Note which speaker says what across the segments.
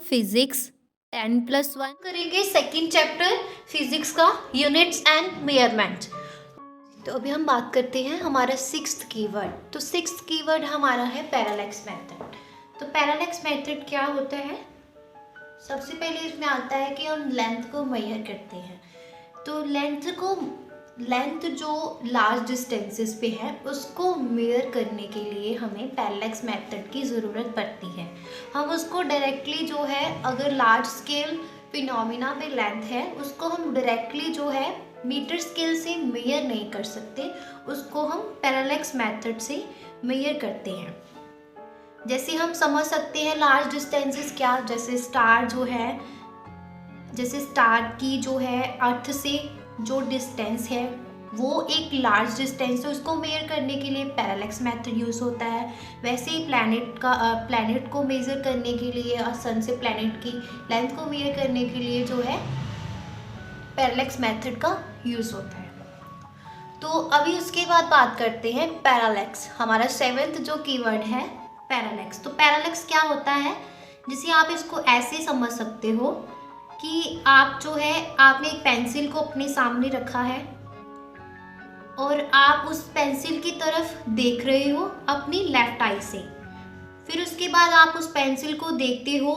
Speaker 1: Physics 10+1 करेंगे second chapter physics का units and measurement. तो अभी हम बात करते हैं हमारा सिक्स्थ कीवर्ड। तो सिक्स्थ कीवर्ड हमारा है पैरालैक्स मेथड। तो पैरालैक्स मेथड क्या होता है? सबसे पहले इसमें आता है कि हम लेंथ को मेजर करते हैं। तो लेंथ जो लार्ज डिस्टेंसेस पे है उसको मेजर करने के लिए हमें पैरालैक्स मेथड की ज़रूरत पड़ती है। हम उसको डायरेक्टली जो है, अगर लार्ज स्केल फिनोमिना पे लेंथ है उसको हम डायरेक्टली जो है मीटर स्केल से मेजर नहीं कर सकते, उसको हम पैरालैक्स मेथड से मेजर करते हैं। जैसे हम समझ सकते हैं लार्ज डिस्टेंसेस क्या, जैसे स्टार की जो है अर्थ से जो डिस्टेंस है वो एक लार्ज डिस्टेंस है, उसको मेजर करने के लिए पैरालैक्स मेथड यूज़ होता है। वैसे ही प्लैनेट को मेजर करने के लिए और सन से प्लैनेट की लेंथ को मेजर करने के लिए जो है पैरालैक्स मेथड का यूज़ होता है। तो अभी उसके बाद बात करते हैं पैरालैक्स। हमारा सेवेंथ जो कीवर्ड है पैरालैक्स। तो पैरालैक्स क्या होता है? जिसे आप इसको ऐसे समझ सकते हो कि आप जो है आपने एक पेंसिल को अपने सामने रखा है और आप उस पेंसिल की तरफ देख रहे हो अपनी लेफ्ट आई से। फिर उसके बाद आप उस पेंसिल को देखते हो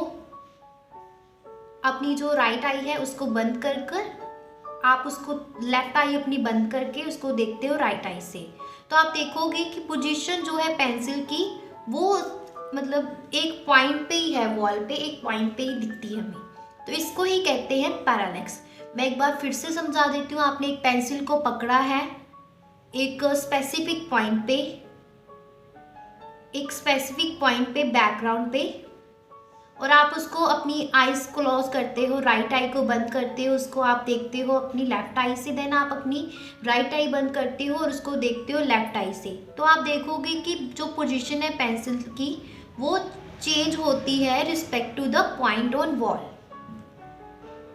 Speaker 1: अपनी जो राइट आई है उसको बंद कर आप उसको लेफ्ट आई अपनी बंद करके उसको देखते हो राइट आई से। तो आप देखोगे कि पोजीशन जो है पेंसिल की वो मतलब एक पॉइंट पे ही है, वॉल पे एक पॉइंट पे ही दिखती है हमें। तो इसको ही कहते हैं पैरालैक्स। मैं एक बार फिर से समझा देती हूँ। आपने एक पेंसिल को पकड़ा है एक स्पेसिफिक पॉइंट पे बैकग्राउंड पे, और आप उसको अपनी आईज क्लोज करते हो, राइट आई को बंद करते हो, उसको आप देखते हो अपनी लेफ्ट आई से। देन आप अपनी राइट आई बंद करते हो और उसको देखते हो लेफ्ट आई से। तो आप देखोगे कि जो पोजीशन है पेंसिल की वो चेंज होती है respect to the point on wall.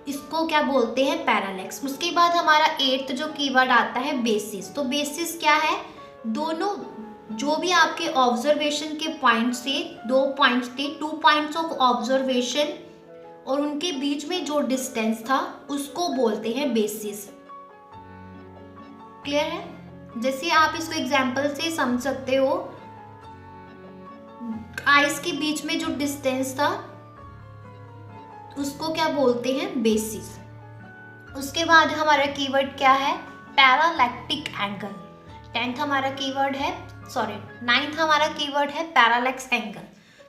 Speaker 1: इसको क्या बोलते हैं? पैरालैक्स। उसके बाद हमारा एट्थ जो कीवर्ड आता है बेसिस। तो बेसिस क्या है? दोनों जो भी आपके ऑब्जर्वेशन के पॉइंट से दो पॉइंट्स थे, 2 पॉइंट्स ऑफ ऑब्जर्वेशन और उनके बीच में जो डिस्टेंस था उसको बोलते हैं बेसिस। क्लियर है? जैसे आप इसको एग्जांपल से समझ सकते हो, आइस के बीच में जो डिस्टेंस था उसको क्या बोलते हैं? बेसिस। उसके बाद हमारा कीवर्ड क्या है? पैरालैक्टिक एंगल। नाइन्थ हमारा कीवर्ड है पैरालैक्स एंगल।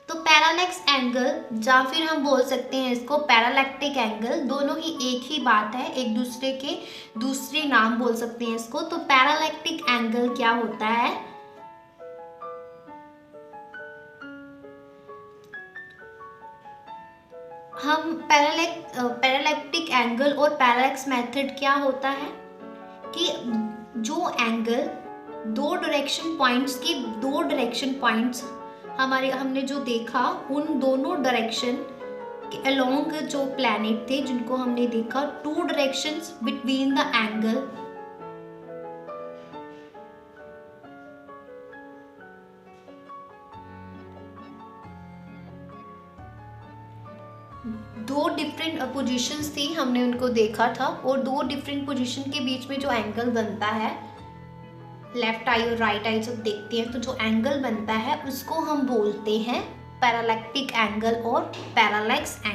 Speaker 1: तो पैरालैक्स एंगल या फिर हम बोल सकते हैं इसको पैरालैक्टिक एंगल, दोनों ही एक ही बात है, एक दूसरे के दूसरे नाम बोल सकते हैं इसको। तो पैरालैक्टिक एंगल क्या होता है? हम पैरालैक्टिक एंगल और पैरालैक्स मेथड क्या होता है कि जो एंगल दो डायरेक्शन पॉइंट्स हमने जो देखा उन दोनों डायरेक्शन के अलोंग जो प्लैनेट थे जिनको हमने देखा, 2 डायरेक्शंस बिटवीन द एंगल दो डिफरेंट पोजीशंस थी, हमने उनको देखा था, और दो डिफरेंट पोजीशन के बीच में जो एंगल बनता है, लेफ्ट आई और राइट आई जब देखते हैं तो जो एंगल बनता है उसको हम बोलते हैं पैरालैक्टिक एंगल और पैरालैक्स एंगल।